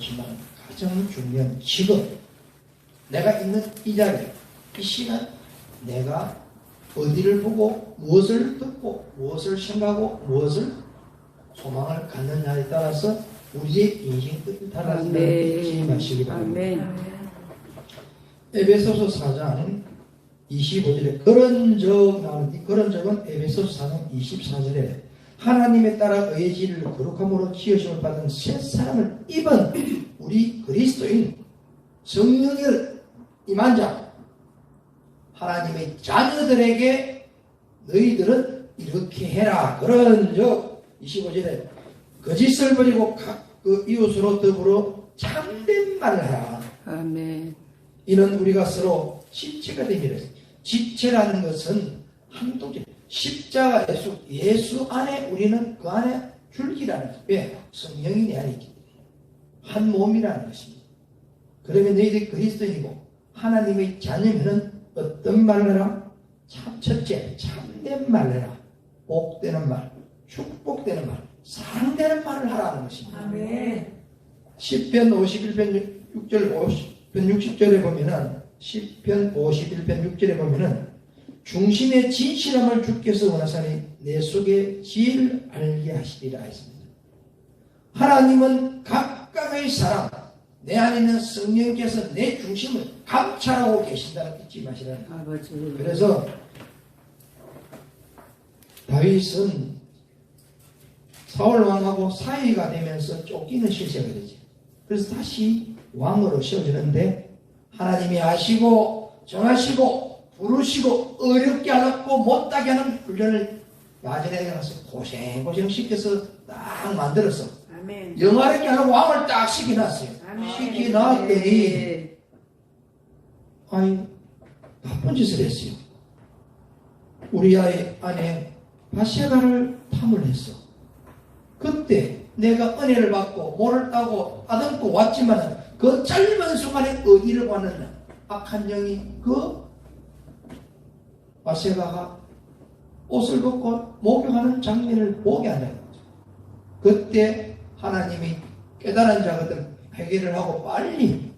좋지만 가장 중요한 지금 내가 있는 이 자리, 이 시간 내가 어디를 보고 무엇을 듣고 무엇을 생각하고 무엇을 소망을 갖느냐에 따라서 우리의 인생 끝이 달라진다는 걸 잊지 마시기 바랍니다. 에베소서 4장 25절에 그런 적 나오는데, 그런 적은 에베소서 4장 24절에 하나님에 따라 의의 지를 거룩함으로 지으심을 받은 새 사람을 입은 우리 그리스도인 성령을 임한 자 하나님의 자녀들에게 너희들은 이렇게 해라. 그런 적 25절에 거짓을 버리고 각 그 이웃으로 더불어 참된 말을 하라. 아멘. 이는 우리가 서로 지체가 되기를. 지체라는 것은 한독제, 십자가 예수 안에 우리는 그 안에 줄기라는 거예요. 왜? 성령이 내 안에 있기 때문에. 한 몸이라는 것입니다. 그러면 너희들이 그리스도인이고 하나님의 자녀면은 어떤 말을 해라? 첫째, 참된 말을 해라. 복되는 말, 축복되는 말, 사랑되는 말을 하라는 것입니다. 아멘. 10편 51편 6절 50편 60절에 보면은 10편 51편 6절에 보면은 중심의 진실함을 주께서 원하사니 내 속에 지혜를 알게 하시리라 했습니다. 하나님은 각각의 사람, 내 안에 있는 성령께서 내 중심을 감찰하고 계신다는 거 잊지 마시라는 거예요. 아버지. 그래서 다윗은 사울 왕하고 사이가 되면서 쫓기는 실세가 되지. 그래서 다시 왕으로 세워지는데 하나님이 아시고 정하시고 부르시고 어렵게 하고 못하게 하는 훈련을 야전에 가서 고생고생 시켜서 딱 만들어서 아멘. 영화롭게 하고 왕을 딱 시켜놨어요. 아멘. 시켜놨더니 아니 나쁜 짓을 했어요. 우리 아이 안에 바세바를 탐을 했어. 그때 내가 은혜를 받고 모를 따고 아듬고 왔지만 그 짧은 순간에 어디를 봤느냐? 악한 영이 그 바세바가 옷을 벗고 목욕하는 장면을 보게 한다는 거죠. 그때 하나님이 깨달은 자거든 회개를 하고 빨리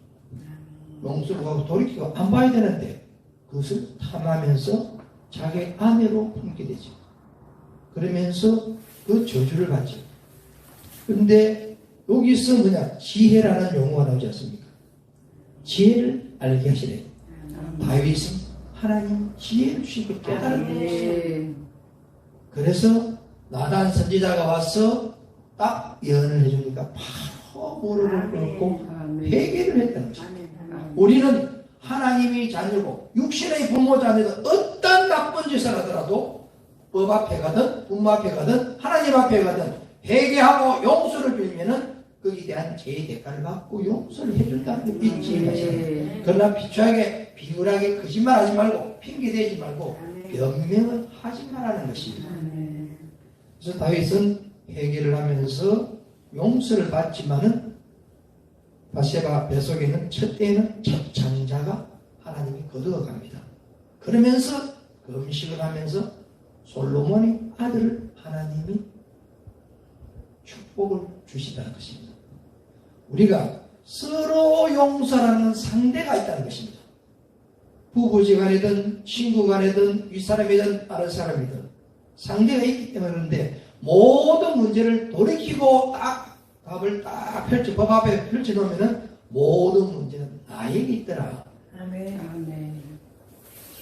용서를 하고 돌이키고 안 봐야 되는데 그것을 탐하면서 자기 아내로 품게 되죠. 그러면서 그 저주를 받죠. 그런데 여기서 뭐냐? 지혜라는 용어가 나오지 않습니까? 지혜를 알게 하시래. 다윗은 하나님 지혜를 주시고 깨달은 것이에요. 그래서 나단 선지자가 와서 딱 예언을 해주니까 바로 무릎을 꿇고 회개를 했다는 것입니다. 우리는 하나님이 자녀고 육신의 부모 자녀는 어떤 나쁜 짓을 하더라도 법 앞에 가든 부모 앞에 가든 하나님 앞에 가든 회개하고 용서를 빌면은 거기에 대한 죄의 대가를 받고 용서를 해준다는 걸 잊지 마시고, 그러나 비추하게 비굴하게 거짓말하지 말고 핑계대지 말고 변명을 하지 말라는 것입니다. 그래서 다윗은 회개를 하면서 용서를 받지만은 바세바 뱃속에는 첫째는 첫 장자가 하나님이 거두어갑니다. 그러면서 그 음식을 하면서 솔로몬의 아들을 하나님이 축복을 주신다는 것입니다. 우리가 서로 용서하는 상대가 있다는 것입니다. 부부지간이든 친구간이든 윗사람이든 아랫사람이든 상대가 있기 때문에 그런데 모든 문제를 돌이키고 딱 답을 딱 법 앞에 펼쳐놓으면 모든 문제는 나에게 있더라. 아멘.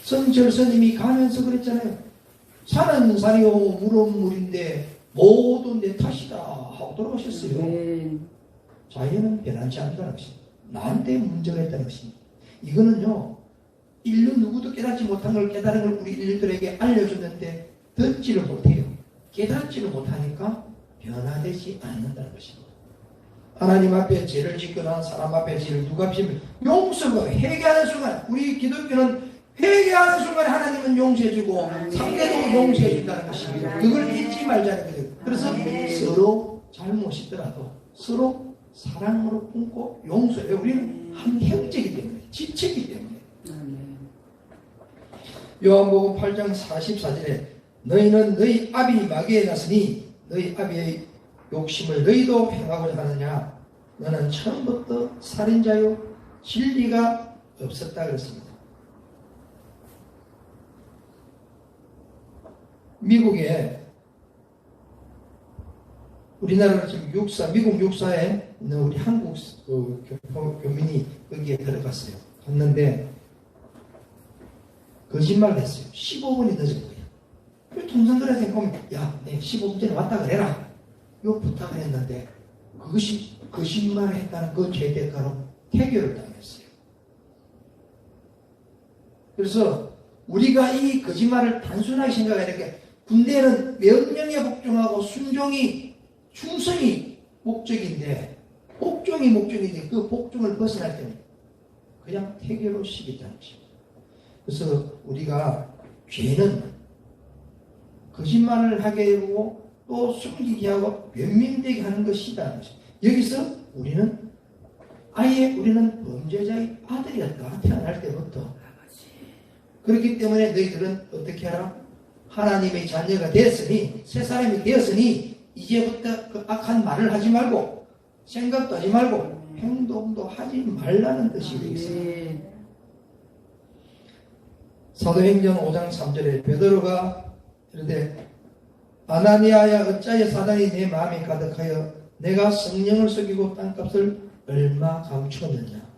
성철 스님이 가면서 그랬잖아요. 산은 산이고 물은 물인데 모두 내 탓이다 하고 돌아가셨어요. 자연은 변하지 않는다는 것입니다. 나한테 문제가 있다는 것입니다. 이거는요, 인류 누구도 깨닫지 못한 걸 깨달은 걸 우리 인류들에게 알려줬는데 듣지를 못해요. 깨닫지를 못하니까 변화되지 않는다는 것입니다. 하나님 앞에 죄를 짓거나 사람 앞에 죄를 누가 지으면 용서가 회개하는 순간, 우리 기독교는 회개하는 순간 하나님은 용서해주고 상대도 용서해준다는 것입니다. 그걸 잊지 말자는 거예요. 그래서 서로 잘못이 있더라도 서로 사랑으로 품고 용서해. 우리는 한 형제이기 때문에, 지체이기 때문에. 요한복음 8장 44절에 너희는 너희 아비 마귀에 났으니 너희 아비의 욕심을 너희도 행하고자 하느냐. 너는 처음부터 살인자요 진리가 없었다 그랬습니다. 미국에 우리나라 지금 미국 육사에 있는 우리 한국 교민이 거기에 들어갔어요. 갔는데 거짓말을 했어요. 15분이 늦은 거예요. 통상 그래서 보면 야, 내 15분 전에 왔다 그래라. 요 부탁을 했는데 그것이 거짓말을 했다는 그 죄대가로 태교를 당했어요. 그래서 우리가 이 거짓말을 단순하게 생각해야 게 군대는 명령에 복종하고 충성이 목적인데 복종이 목적인데 그 복종을 벗어날 때는 그냥 태교로 시켰다는 것입니다. 그래서 우리가 죄는 거짓말을 하게 하고 또 숨기게 하고 변명되게 하는 것이라는 것입니다. 여기서 우리는 범죄자의 아들이었다. 태어날 때부터. 그렇기 때문에 너희들은 어떻게 하라? 하나님의 자녀가 되었으니 새 사람이 되었으니 이제부터 그 악한 말을 하지 말고 생각도 하지 말고 행동도 하지 말라는 뜻이 되겠습니다. 사도행전 5장 3절에 베드로가 이르되 아나니아야 어찌하여 사단이 내 마음에 가득하여 내가 성령을 속이고 땅값을 얼마 감추었느냐.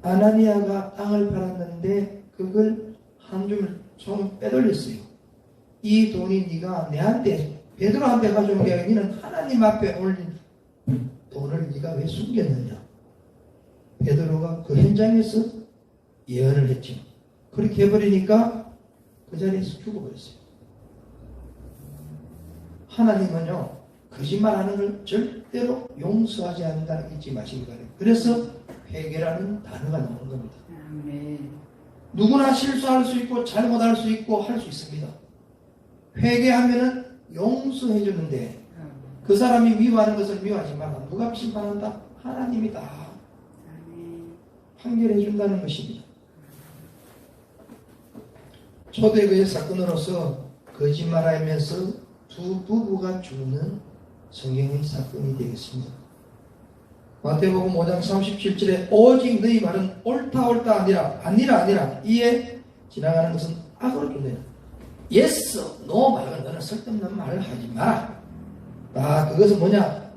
아나니아가 땅을 팔았는데 그걸 한 줌을 좀 빼돌렸어요. 이 돈이 네가 내한테 베드로한테 가져온 게 아니라 너는 하나님 앞에 올린 돈을 네가 왜 숨겼느냐. 베드로가 그 현장에서 예언을 했죠. 그렇게 해버리니까 그 자리에서 죽어버렸어요. 하나님은요 거짓말하는 걸 절대로 용서하지 않는다는 거 잊지 마시기 바랍니다. 그래서 회개라는 단어가 나오는 겁니다. 누구나 실수할 수 있고 잘못할 수 있고 할 수 있습니다. 회개하면은 용서해 주는데 그 사람이 미워하는 것을 미워하지 마라. 누가 심판한다? 하나님이다. 판결해 준다는 것입니다. 초대교회 사건으로서 거짓말하면서 두 부부가 죽는 성경의 사건이 되겠습니다. 마태복음 5장 37절에 오직 너희 말은 옳다 아니라 이에 지나가는 것은 악으로 준대요. yes, no 말고 너는 쓸데없는 말을 하지 마라. 그것은 뭐냐?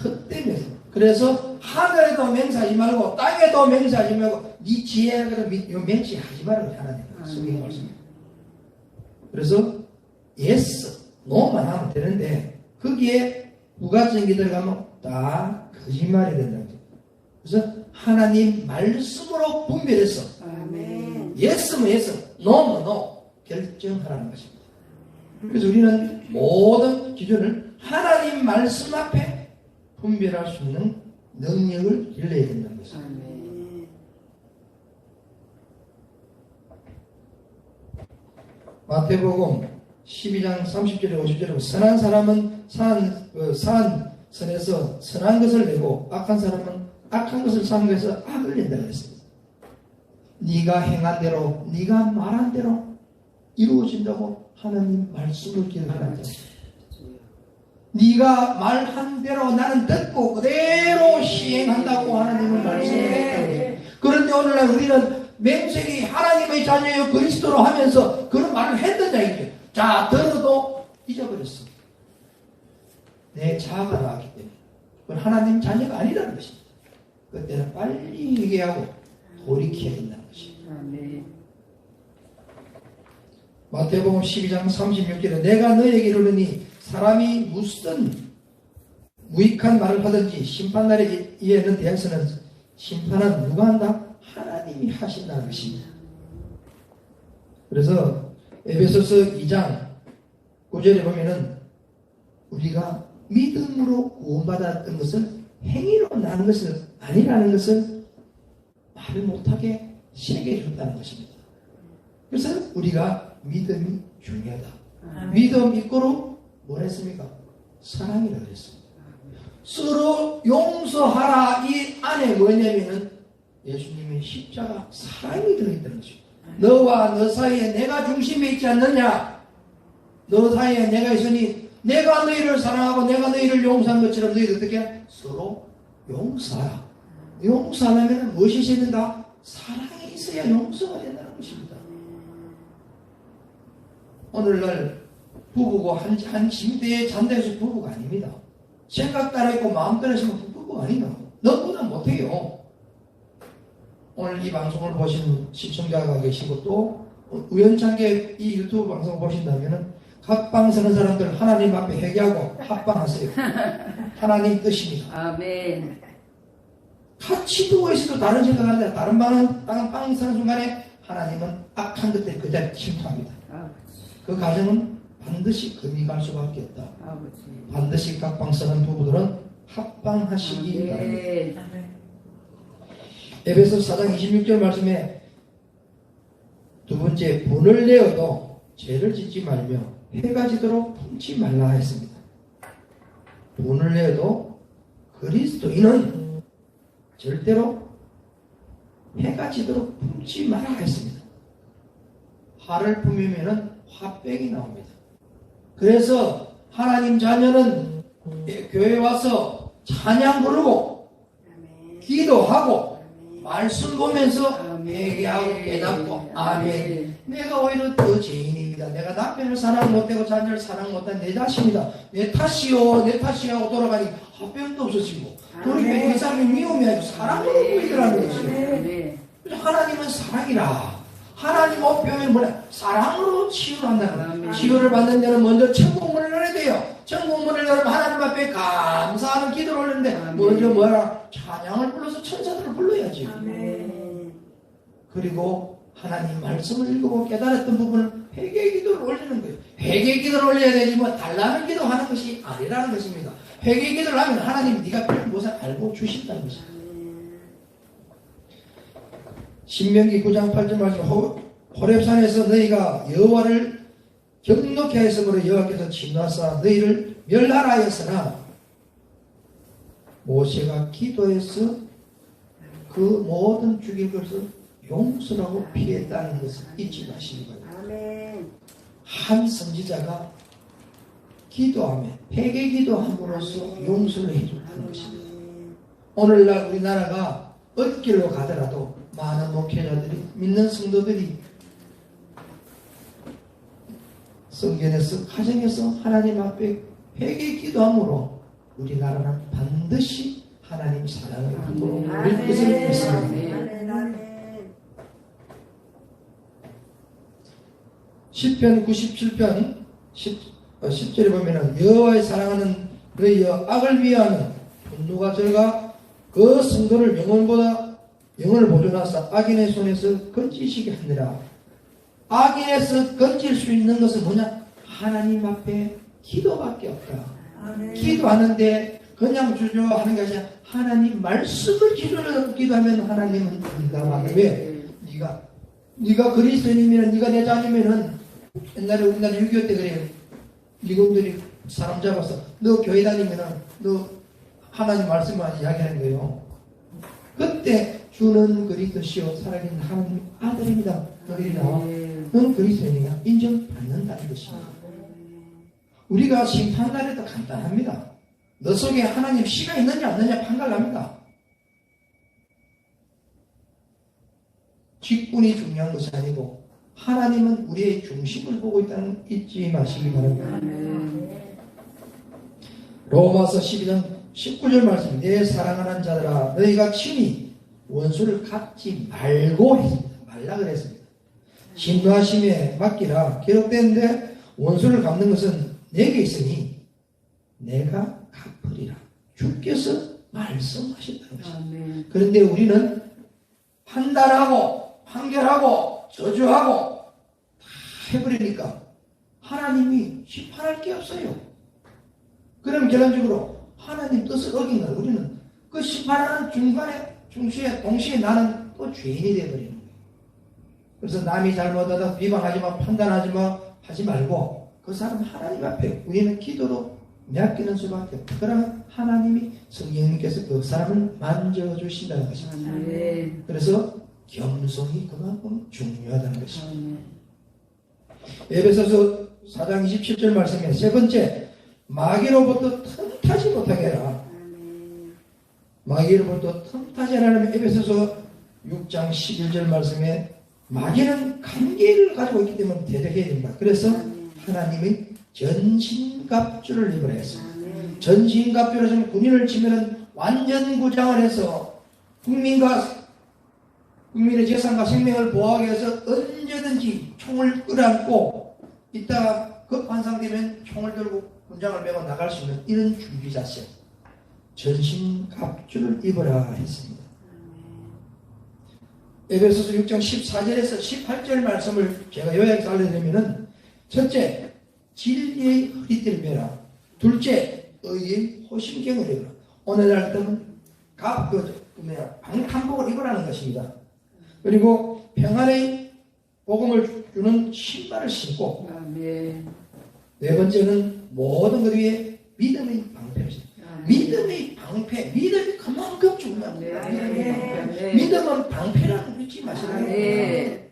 헛되면서. 그래서 하늘에도 맹세하지 말고 땅에도 맹세하지 말고 네 지혜를 맹세하지 말라고 하나님 성경에 말씀입니다. 그래서 yes, no만 하면 되는데 거기에 부가적인 게 들어가면 다 거짓말이 된다는 거죠. 그래서 하나님 말씀으로 분별해서 yes면 yes, no면 no 결정하라는 것입니다. 그래서 우리는 모든 기준을 하나님 말씀 앞에 분별할 수 있는 능력을 길러야 된다는 것입니다. 마태복음 12장 30절에 50절에 선한 사람은 선에서 선한 것을 내고 악한 사람은 악한 것을 삼가해서 악을 낸다 그랬습니다. 네가 행한 대로 네가 말한 대로 이루어진다고 하나님 말씀을 기억하라. 네가 말한 대로 나는 듣고 그대로 시행한다고 하나님은 말씀했다. 그런데 오늘날 우리는 맹세히 하나님의 자녀여 그리스도로 하면서 그런 말을 했던 자이죠. 자, 들어도 잊어버렸어. 내 자아가 나왔기 때문에. 그건 하나님 자녀가 아니라는 것입니다. 그때는 빨리 회개하고 돌이켜야 된다는 것입니다. 마태복음 12장 36절에 내가 너에게 이르노니 사람이 무슨 무익한 말을 하든지 심판날에 이에는 대해서는 심판은 누가 한다? 하나님이 하신다는 것입니다. 그래서 에베소서 2장 9절에 보면은 우리가 믿음으로 구원받았던 것을 행위로 나는 것은 아니라는 것을 말을 못하게 새겨 줬다는 것입니다. 그래서 우리가 믿음이 중요하다. 믿음 이꼬로 뭘 했습니까? 사랑이라고 했습니다. 서로 용서하라 이 안에 뭐냐면은 예수님의 십자가 사랑이 들어있다는 것입니다. 너와 너 사이에 내가 중심에 있지 않느냐? 너 사이에 내가 있으니 내가 너희를 사랑하고 내가 너희를 용서한 것처럼 너희도 어떻게 서로 용서하라. 용서하려면 무엇이 있어야 된다? 사랑이 있어야 용서가 된다는 것입니다. 오늘날 부부고 한 침대에 잔다해서 부부가 아닙니다. 생각 따라했고 마음 따라했으면 부부가 아니다. 너보다 못해요. 오늘 이 방송을 보시는 시청자가 계시고 또 우연찮게 이 유튜브 방송을 보신다면 합방 서는 사람들 하나님 앞에 회개하고 합방하세요. 하나님 뜻입니다. 아멘. 같이 누워 있어도 다른 생각하는데 다른 빵 서는 순간에 하나님은 악한 것들 그 자리에 침투합니다. 아버지. 그 가정은 반드시 금이 갈 수밖에 없다. 아버지. 반드시 각방 서는 부부들은 합방하시기 바랍니다. 아멘. 에베소 4장 26절 말씀에 두 번째, 분을 내어도 죄를 짓지 말며 해가 지도록 품지 말라 했습니다. 분을 내어도 그리스도인은 절대로 해가 지도록 품지 말라 했습니다. 화를 품으면 화병이 나옵니다. 그래서 하나님 자녀는 교회에 와서 찬양 부르고 기도하고 말씀 보면서 회개하고 깨닫고 아멘. 내가 오히려 더 죄인입니다. 내가 남편을 사랑 못하고 자녀를 사랑 못한 내 자신이다. 내 탓이요 내 탓이라고 돌아가니 화병도 없어지고 그러니까 이 사람이 미움이 아니고 사랑으로 보이더라는 것이에요. 그래서 하나님은 사랑이라. 하나님 목표는 뭐냐? 사랑으로 치유를 한다는 거예요. 치유를 받는 자는 먼저 천국문을 열어야 돼요. 천국문을 열면 하나님 앞에 감사하는 기도를 올리는데 먼저 뭐라? 찬양을 불러서 천사들을 불러야지. 그리고 하나님 말씀을 읽고 깨달았던 부분을 회개 기도를 올리는 거예요. 회개 기도를 올려야 되지 뭐 달라는 기도하는 것이 아니라는 것입니다. 회개 기도를 하면 하나님 네가 필요한 것을 알고 주신다는 것입니다. 신명기 9장 8절 말씀 호렙산에서 너희가 여호와를 경노케 하였으므로 여호와께서 진노하사 너희를 멸하라 하였으나 모세가 기도해서 그 모든 죽일 것을 용서하고 피했다는 것을 잊지 마시기 바랍니다. 한 선지자가 기도하며 회개 기도함으로써 용서를 해준다는 것입니다. 오늘날 우리나라가 어느 길로 가더라도 많은 목회자들이 믿는 성도들이 성전에서 가정에서 하나님 앞에 회개 기도함으로 우리나라는 반드시 하나님 사랑을 함으로 우리 뜻을 믿습니다. 시편 97편 10절에 보면 여호와의 사랑하는 너희여 악을 위하는 분노가 절가 그 성도를 영혼을 보존하사 악인의 손에서 건지시게 하느라. 악인에서 건질 수 있는 것은 뭐냐? 하나님 앞에 기도밖에 없다. 기도하는데 그냥 주저하는 것이 아니라 하나님 말씀을 기도하면 하나님은 응답하다. 왜? 네가 그리스도인이면 네가 내 자녀면은 옛날에 우리나라 6.25 때 그래요. 미군들이 사람 잡아서 너 교회 다니면은 너 하나님 말씀만 이야기하는 거예요. 그때 주는 그리스도시요 살아계신 하나님 아들입니다. 너희들이 나와. 넌 그리스도인이야. 인정받는다는 것입니다. 우리가 심판날에도 간단합니다. 너 속에 하나님 씨가 있느냐 없느냐 판가합니다. 직분이 중요한 것이 아니고 하나님은 우리의 중심을 보고 있다는 걸 잊지 마시기 바랍니다. 로마서 12장 19절 말씀. 내 사랑하는 자들아 너희가 친히 원수를 갚지 말고 했습니다. 말라 그랬습니다. 진노하심에 맡기라. 기록되는데 원수를 갚는 것은 내게 있으니 내가 갚으리라. 주께서 말씀하셨다는 것입니다. 그런데 우리는 판단하고 판결하고 저주하고 다 해버리니까 하나님이 심판할 게 없어요. 그럼 결론적으로 하나님 뜻을 어긴 거예요. 우리는 그 심판하는 동시에 나는 또 죄인이 되어버리는 거예요. 그래서 남이 잘못하다 비방하지마, 판단하지마 하지 말고 그 사람 하나님 앞에 우리는 기도로 맡기는 수밖에 없다. 그러면 하나님이 성령님께서 그 사람을 만져주신다는 것입니다. 그래서 겸손이 그만큼 중요하다는 것입니다. 에베소서 4장 27절 말씀에 세 번째, 마귀로부터 틈타지 못하게 해라. 마귀로부터 틈타지 않으면 에베소서 6장 11절 말씀에 마귀는 관계를 가지고 있기 때문에 대적해야 됩니다. 그래서 하나님이 전신갑주를 입으라 했습니다. 전신갑주를 해서 군인을 치면은 완전 구장을 해서 국민의 재산과 생명을 보호하기 위해서 언제든지 총을 끌어안고 이따가 급한 상태면 총을 들고 군장을 메고 나갈 수 있는 이런 준비 자세, 전신갑주를 입으라 했습니다. 에베소서 6장 14절에서 18절 말씀을 제가 요약해서 알려드리면은, 첫째, 진리의 허리띠를 매라. 둘째, 의의 호심경을 입으라. 오늘날 때는 방탄복을 입으라는 것입니다. 그리고 평안의 복음을 주는 신발을 신고, 네 번째는 모든 것 위에 믿음의 방패를 신고. 믿음의 방패, 믿음이 그만큼 중요합니다. 믿음은 방패라는 거 잊지 마시라고요.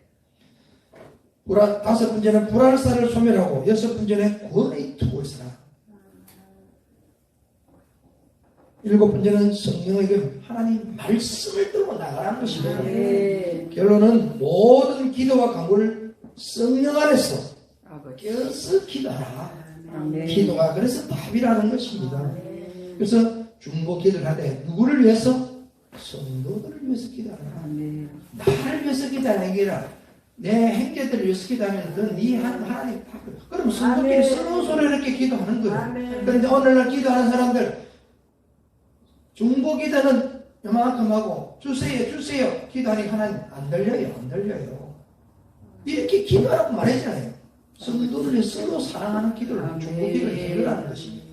다섯 번째는 불알사를 소멸하고, 여섯 번째는 구원의 투구를 쓰라. 일곱 번째는 성령의 하나님 말씀을 들고 나가라는 것입니다. 결론은 모든 기도와 간구를 성령 안에서 껴서 기도하라. 기도가 그래서 답이라는 것입니다. 그래서 중보 기도를 하되 누구를 위해서? 성도들을 위해서 기도하라. 나를 위해서 기도하는 게 아니라 내 형제들을 위해서 기도하면 그건 네 하나님 답을. 그럼 성도끼리 서로 이렇게 기도하는 거예요. 그런데 오늘날 기도하는 사람들 중보 기도는 요만큼 하고 주세요 기도하니 하나님 안 들려요. 이렇게 기도하라고 말했잖아요. 성도들이 서로 사랑하는 기도를 중보 기도를 해결하는 것입니다.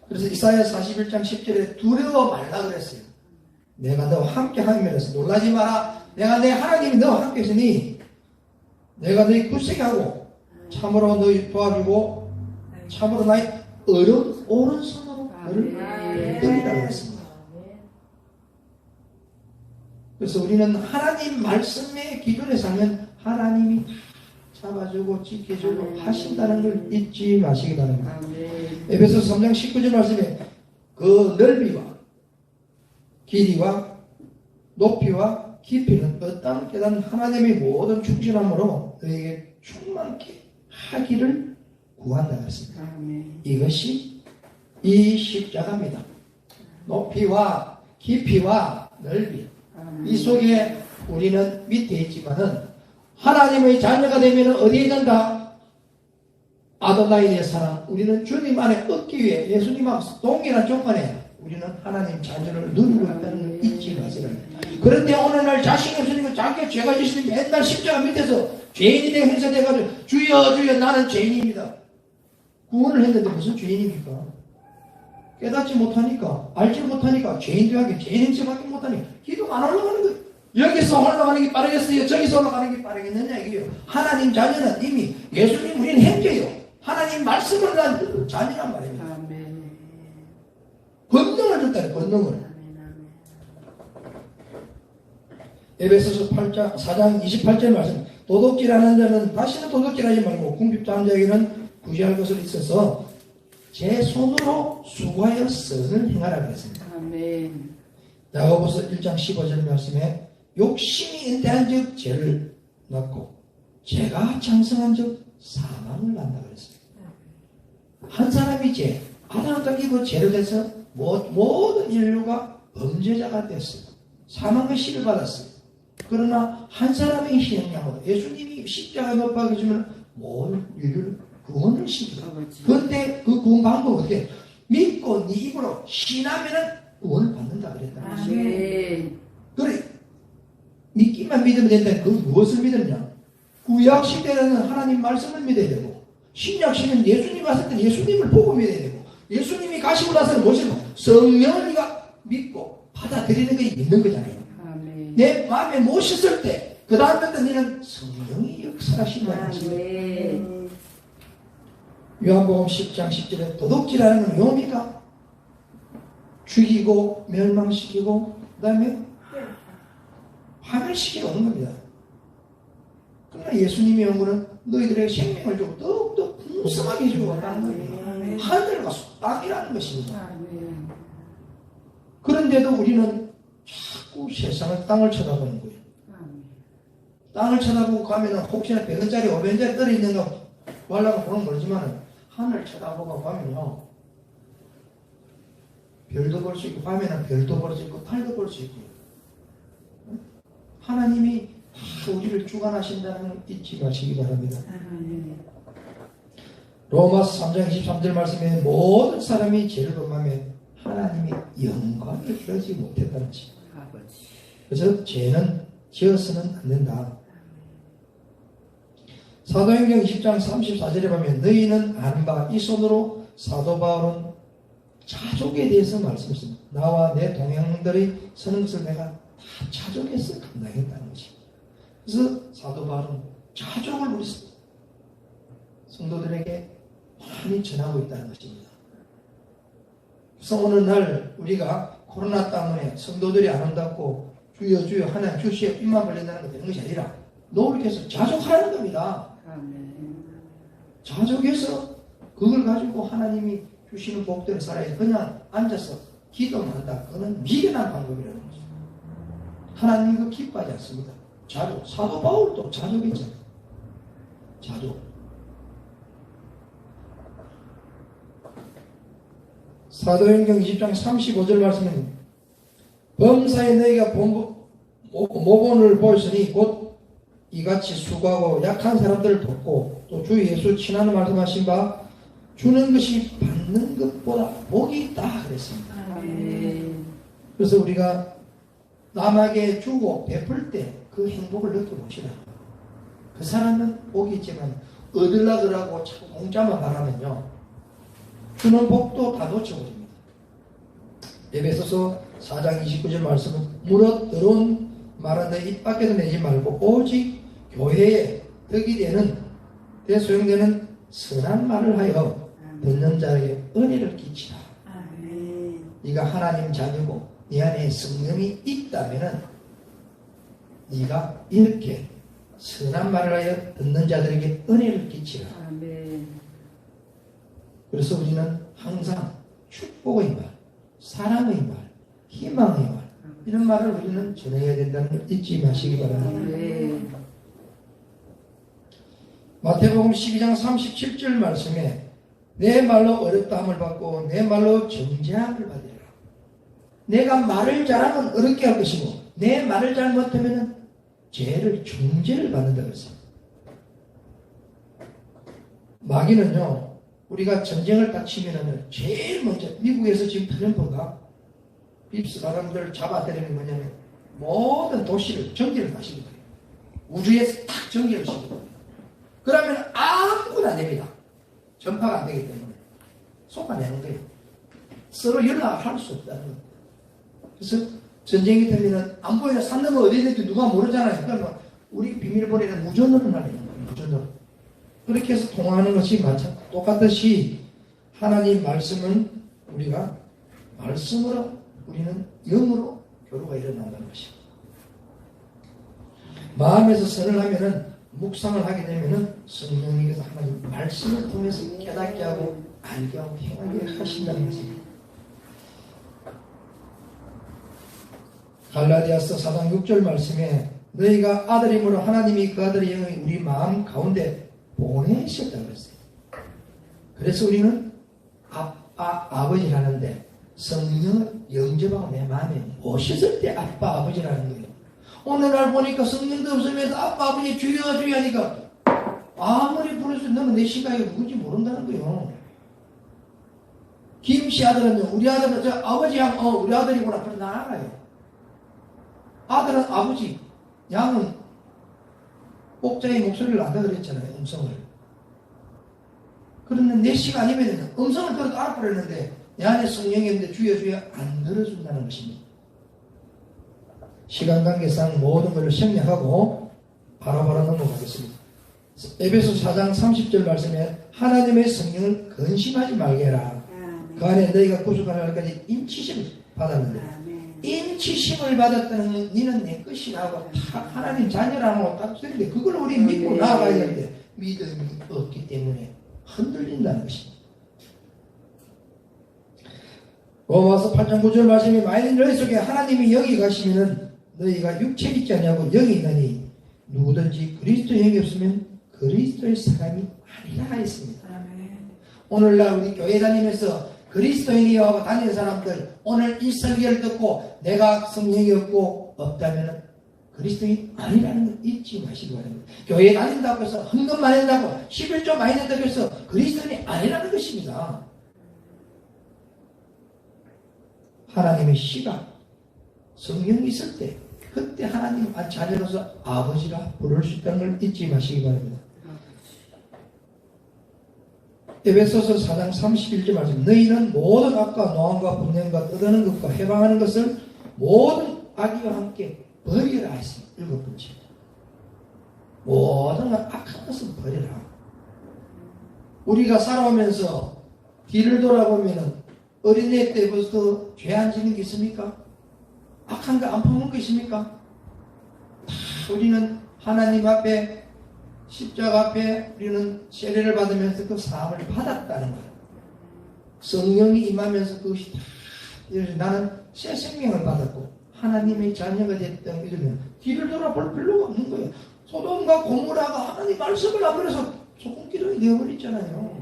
그래서 이사야 41장 10절에 두려워 말라 그랬어요. 내가 너와 함께 하면서 놀라지 마라. 내가 내 하나님이 너와 함께 있으니 내가 너희 굳세게 하고 참으로 너희 도와주고 참으로 나의 오른손으로 너를 이끌리라 그랬습니다. 그래서 우리는 하나님 말씀에 기존에 살면 하나님이 잡아주고 지켜주고 하신다는 걸 잊지 마시기 바랍니다. 에베소서 3장 19절 말씀에 그 넓이와 길이와 높이와 깊이는 어떤 깨달은 하나님의 모든 충실함으로 너에게 충만케 하기를 구한다 그랬습니다. 이것이 이 십자가입니다. 높이와 깊이와 넓이, 이 속에 우리는 밑에 있지만은 하나님의 자녀가 되면 어디에 있는가? 아도나이의 사랑, 우리는 주님 안에 얻기 위해 예수님하고 동일한 조건에 우리는 하나님 자녀를 누리고 있다는 걸 잊지 마세요. 그런데 오늘날 자신이 없으니까 자기가 죄가 지으시니 맨날 십자가 밑에서 죄인이 되어 행사돼가지고 주여 나는 죄인입니다. 구원을 했는데 무슨 죄인입니까? 깨닫지 못하니까, 알지 못하니까, 죄인들에게 죄인 행세밖에 못하니까 기도가 안 올라가는 거예요. 여기서 올라가는 게 빠르겠어요? 저기서 올라가는 게 빠르겠느냐 이거예요. 하나님 자녀는 이미 예수님 우리는 형제요. 하나님 말씀을 난 자녀란 말입니다. 권능을 줬다는 권능을. 에베소서 4장 28절 말씀. 도둑질하는 자는 다시는 도둑질하지 말고 궁핍당한 자에게는 구제할 것을 있어서 제 손으로 수고하여 선을 행하라 그랬습니다. 야고보서 1장 15절 말씀에 욕심이 인태한 즉 죄를 낳고 죄가 장성한 즉 사망을 낳는다 그랬습니다. 한 사람이 아담과 이브 죄를 해서 모든 인류가 범죄자가 됐어요. 사망의 씨를 받았어요. 그러나 한 사람의 희생양으로 예수님이 십자가에 못 박으시면 모든 인류를 구원을 시키고, 그런데 그 구원 방법은 어떻게? 믿고 네 입으로 신하면은 구원을 받는다 그랬다. 그래, 믿기만 믿으면 된다. 그 무엇을 믿느냐? 구약 시대에는 하나님 말씀을 믿어야 되고, 신약 시대는 예수님 왔을 때는 예수님을 보고 믿어야 되고, 예수님이 가시고 나서는 무엇이고? 성령을 네가 믿고 받아들이는 게 있는 거잖아요. 내 마음에 모셨을 때, 그 다음부터 너는 성령이 역사하신다는 것입니다. 요한복음 10장 10절에 도둑질하는 건 뭡니까? 죽이고 멸망시키고 그 다음에 파멸시키러 오는 겁니다. 그러나 예수님이 온 것은 너희들에게 생명을 주고 더욱더 풍성하게 주고 왔다는 겁니다. 하늘과 땅이라는 것입니다. 그런데도 우리는 자꾸 세상을 땅을 쳐다보는 거예요. 아멘. 땅을 쳐다보고 가면은 혹시나 100원짜리 500원짜리 떨어있는가 구하려고 보는 거지만은 하늘 쳐다보고 가면요 별도 볼 수 있고 밤에는 별도 볼 수 있고 달도 볼 수 있고 하나님이 우리를 주관하신다는 걸 잊지 마시기 바랍니다. 아멘. 로마서 3장 23절 말씀에 모든 사람이 죄를 범하면 하나님이 영광을 이루지 못했다는 것입니다. 아버지. 그래서 죄는 지어서는 안 된다. 사도행전 20장 34절에 보면 너희는 아는 바 이 손으로 사도 바울은 자족에 대해서 말씀했습니다. 나와 내 동행들의 서는 것을 내가 다 자족해서 감당했다는 것입니다. 그래서 사도 바울은 자족을 우리 성도들에게 많이 전하고 있다는 것입니다. 그래서 어느 날 우리가 코로나 때문에 성도들이 아름답고 주여 주여 하나님 주시에 입만 벌린다는 거 되는 것이 아니라 노력해서 자족하는 겁니다. 아멘. 자족해서 그걸 가지고 하나님이 주시는 복대로 살아야 그냥 앉아서 기도만 한다. 그거는 미련한 방법이라는 거죠. 하나님 그 기뻐하지 않습니다. 자족. 사도 바울도 자족했잖아요. 자족. 사도행전 20장 35절 말씀은 범사에 너희가 모본을 보였으니 곧 이같이 수고하고 약한 사람들을 돕고 또 주 예수 친하는 말씀하신 바 주는 것이 받는 것보다 복이 있다 그랬습니다. 아멘. 그래서 우리가 남에게 주고 베풀 때 그 행복을 느껴보시라. 그 사람은 복이 있지만 얻으려고 그러고 자꾸 공짜만 바라면요 주는 복도 다 놓쳐버립니다. 에베소서 4장 29절 말씀은 무릇 더러운 말은 내 입 밖에서 내지 말고 오직 교회에 덕이 되는 소용되는 선한 말을 하여 듣는 자에게 은혜를 끼치라. 아멘. 네가 하나님 자녀고 네 안에 성령이 있다면은 네가 이렇게 선한 말을 하여 듣는 자들에게 은혜를 끼치라. 아멘. 그래서 우리는 항상 축복의 말, 사랑의 말, 희망의 말 이런 말을 우리는 전해야 된다는 걸 잊지 마시기 바랍니다. 아멘. 마태복음 12장 37절 말씀에 내 말로 어렵다함을 받고 내 말로 정죄함을 받으라. 내가 말을 잘하면 어렵게 할 것이고 내 말을 잘 못하면 죄를 정죄를 받는다고 했습니다. 마귀는요 우리가 전쟁을 딱 치면은 제일 먼저 미국에서 지금 트럼프가 빕스 사람들을 잡아들이는 뭐냐면 모든 도시를 전기를 마시거든요. 우주에서 딱 전기를 시거든요. 그러면 아무것도 안 됩니다. 전파가 안 되기 때문에 쏟아내는 거예요. 서로 연락할 수 없다는 거예요. 그래서 전쟁이 되면은 안 보이는 산 넘어 어디 있는지 누가 모르잖아요. 그러니까 우리 비밀번호는 무전으로 날리는 거예요. 무전으로. 그렇게 해서 통화하는 것이 똑같듯이 하나님 말씀은 우리가 말씀으로 우리는 영으로 교류가 일어난다는 것입니다. 마음에서 선을 하면은 묵상을 하게 되면은 성령님께서 하나님 말씀을 통해서 깨닫게 하고 알게 하고 행하게 하신다는 것입니다. 갈라디아서 4장 6절 말씀에 너희가 아들이므로 하나님이 그 아들의 영을 우리 마음 가운데 보내셨다고 했어요. 그래서 우리는 아빠 아버지라는데 성령을 영접하고 내 마음에 모셨을 때 아빠 아버지라는 거예요. 오늘날 보니까 성령도 없으면서 아빠 아버지 주여 주여 하니까 아무리 부르셔도 너는 내 시각이 누군지 모른다는 거예요. 김씨 아들은요 우리 아들은 저 아버지 양 우리 아들이구나 그럼 나 알아요. 아들은 아버지, 양은 목자의 목소리를 안다 그랬잖아요. 음성을. 그런데 내 시가 아니면 음성을 들어도 알아버렸는데 내 안에 성령이 있는데 주여 주여 안 들어준다는 것입니다. 시간 관계상 모든 것을 생략하고 바로바로 넘어가겠습니다. 에베소 4장 30절 말씀에 하나님의 성령을 근심하지 말게 해라. 그 안에 너희가 구속하는 날까지 인치심을 받았는데 인치심을 받았다는 건 니는 내 것이라고 하나님 자녀라고 딱 쓰는데 그걸 우리 믿고 나아가야 되는데 믿음이 없기 때문에 흔들린다는 것입니다. 로마서 8장 9절 말씀이 만일 너희 속에 하나님이 여기 가시면은 너희가 육체 있지 않냐고 여기 있나니 누구든지 그리스도 영이 없으면 그리스도의 사람이 아니라 했습니다. 오늘날 우리 교회 다니면서 그리스도인이라고 다니는 사람들 오늘 이 설교를 듣고 내가 성령이 없고 없다면 그리스도인이 아니라는 걸 잊지 마시기 바랍니다. 교회 다닌다고 해서 헌금 많이 한다고 11조 많이 낸다고 해서 그리스도인이 아니라는 것입니다. 하나님의 씨가 성령이 있을 때 그때 하나님 자녀로서 아버지라 부를 수 있다는 걸 잊지 마시기 바랍니다. 에베소서 4장 31절 말씀 너희는 모든 악과 노함과 분냄과 떠드는 것과 해방하는 것을 모든 악의와 함께 버리라 했습니다. 7번째 모든 악한 것은 버리라. 우리가 살아오면서 뒤를 돌아보면 어린애 때부터 죄 안 지는 게 있습니까? 악한 거 안 퍼먹은 거 있습니까? 우리는 하나님 앞에 십자가 앞에 우리는 세례를 받으면서 그 사함을 받았다는 거예요. 성령이 임하면서 그것이 다 나는 새 생명을 받았고 하나님의 자녀가 됐다 이러면 뒤를 돌아볼 필요가 없는 거예요. 소돔과 고모라가 하나님 말씀을 안 들어서 소금기둥이 되어버렸잖아요.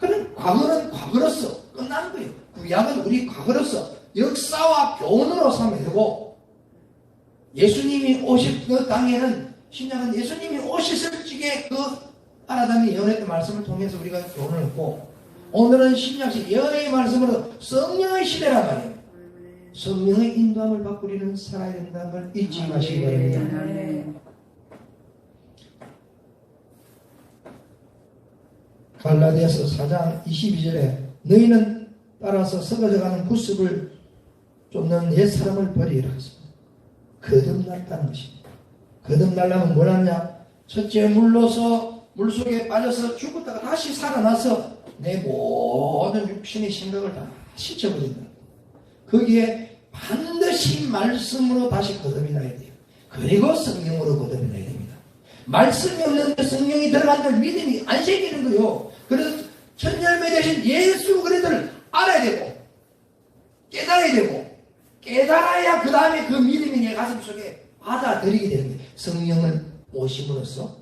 그럼 과거는 과거로서 끝난 거예요. 구약은 우리 과거로서 역사와 교훈으로 삼아야 되고 예수님이 오실 그 당에는 신약은 예수님이 오셨을 적에 그 아라담이 예언했던 말씀을 통해서 우리가 교훈을 얻고 오늘은 신약식 예언의 말씀으로 성령의 시대란 말이에요. 성령의 인도함을 받고 우리는 살아야 된다는 걸 잊지 마시기 바랍니다. 갈라디아서 4장 22절에 너희는 따라서 썩어져가는 구습을 쫓는 옛사람을 버리라 했습니다. 거듭났다는 것입니다. 거듭나려면 뭘 하냐? 첫째 물속에 빠져서 죽었다가 다시 살아나서 내 모든 육신의 생각을 다 씻어버린다. 거기에 반드시 말씀으로 다시 거듭이 나야 돼요. 그리고 성령으로 거듭이 나야 됩니다. 말씀이 없는데 성령이 들어간다면 믿음이 안 생기는 거요. 그래서 천열매 되신 예수 그리스도를 알아야 되고 깨달아야 되고 깨달아야 그 다음에 그 믿음이 내 가슴 속에 받아들이게 되는 거예요. 성령을 모심으로써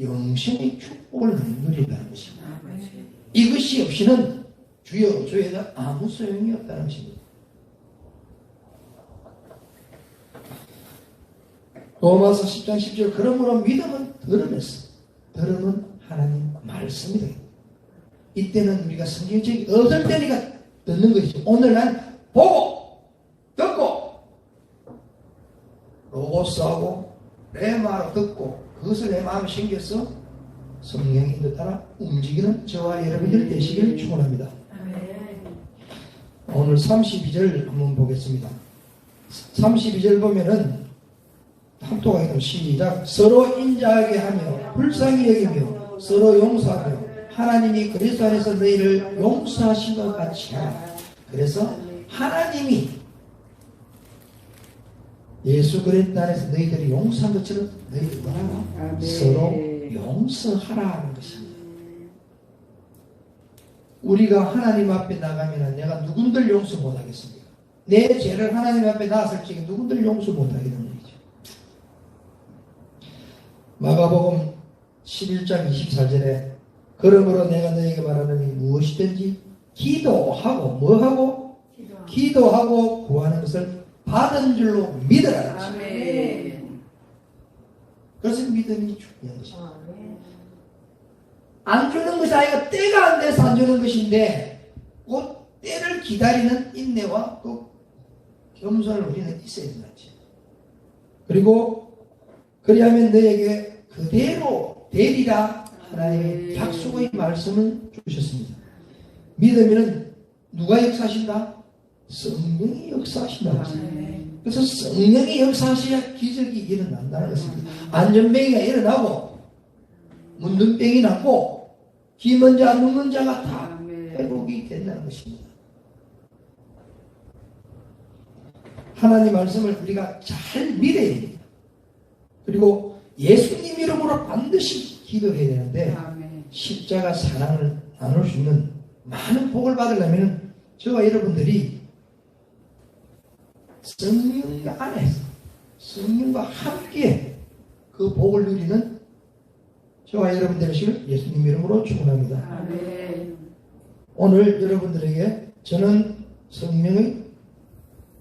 영생의 축복을 누린다는 것입니다. 이것이 없이는 주여 주에는 아무 소용이 없다는 것입니다. 로마서 10장 10절 그러므로 믿음은 들음에서 들음은 하나님 말씀이다. 이때는 우리가 성경책이 없을 때니까 듣는 것이죠. 오늘날 보고 듣고 로고스하고 레마로 듣고 그것을 내 마음에 생겨서 성령의 인도 따라 움직이는 저와 여러분들 되시길 축원합니다. 오늘 32절 한번 보겠습니다. 32절 보면은 합독하게 되면 시작. 서로 인자하게 하며 불쌍히 여기며 서로 용서하며 하나님이 그리스도 안에서 너희를 용서하신 것 같이 하라. 그래서 하나님이 예수 그리스도 안에서 너희들이 용서한 것처럼 너희들이 뭐라고? 서로 용서하라 하는 것입니다. 우리가 하나님 앞에 나가면 내가 누군들 용서 못하겠습니까? 내 죄를 하나님 앞에 나왔을 적에 누군들 용서 못하게 되는 거죠. 마가복음 11장 24절에 그러므로 내가 너에게 말하노니 무엇이든지 기도하고 뭐하고? 기도하고 구하는 것을 받은 줄로 믿으라. 아멘. 그래서 믿음이 중요한 것입니다. 안 주는 것이 아니라 때가 안 돼서 안 주는 것인데 그 때를 기다리는 인내와 그 겸손을 우리는 있어야 된다. 그리고 그리하면 너에게 그대로 되리라 하나님의 약속의 말씀을 주셨습니다. 믿으면 누가 역사하신다? 성령이 역사하신다. 그래서 성령이 역사하셔야 기적이 일어난다는 것입니다. 안전병이가 일어나고 문둥병이 났고 기먼 자 눕는 자가 다 회복이 된다는 것입니다. 하나님 말씀을 우리가 잘 믿어야 됩니다. 그리고 예수님 이름으로 반드시 기도해야 되는데 십자가 사랑을 나눌 수 있는 많은 복을 받으려면 저와 여러분들이 성령 안에서 성령과 함께 그 복을 누리는 저와 여러분 되시길 예수님 이름으로 축원합니다. 아멘. 오늘 여러분들에게 저는 성령을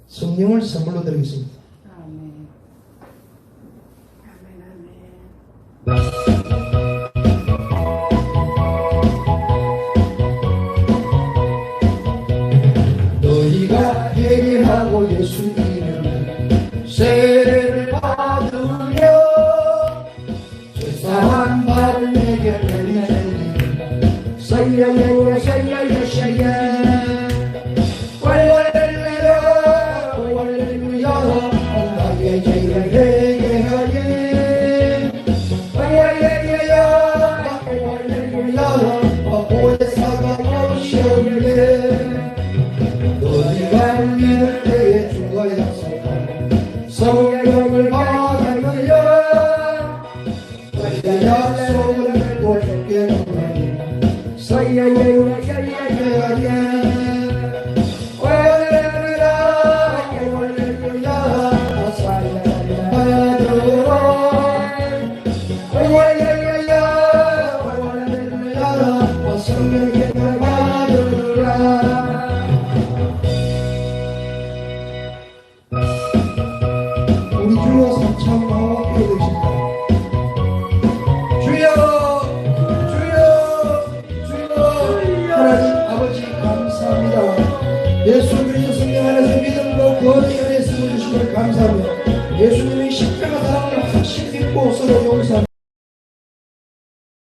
선물로 드리겠습니다. 아멘. 아멘. 아멘. 너희가 회개하고 예수 이름으로 세례를 받으려 죄사한 바를 내게 알리니 살려요 살려요 살려 할렐루야 할렐루야 나의 죄를 회개하리 할렐루야 할렐루야 보혜사가 오시오니 너희가 믿을 때에 주가 약속한 성령을 받으려 너희의 약속을 믿고 죽게 하니 살려요 살려요 우리 주여 삼참 나와 기도드립니다. 주여 하나님 아버지 감사합니다. 예수 그리스도 성령 안에서 믿음과 구원의 은혜 쓰고 주시길 감사합니다. 예수님의 십자가 사랑을 확실히 믿고 서로 용서합니다.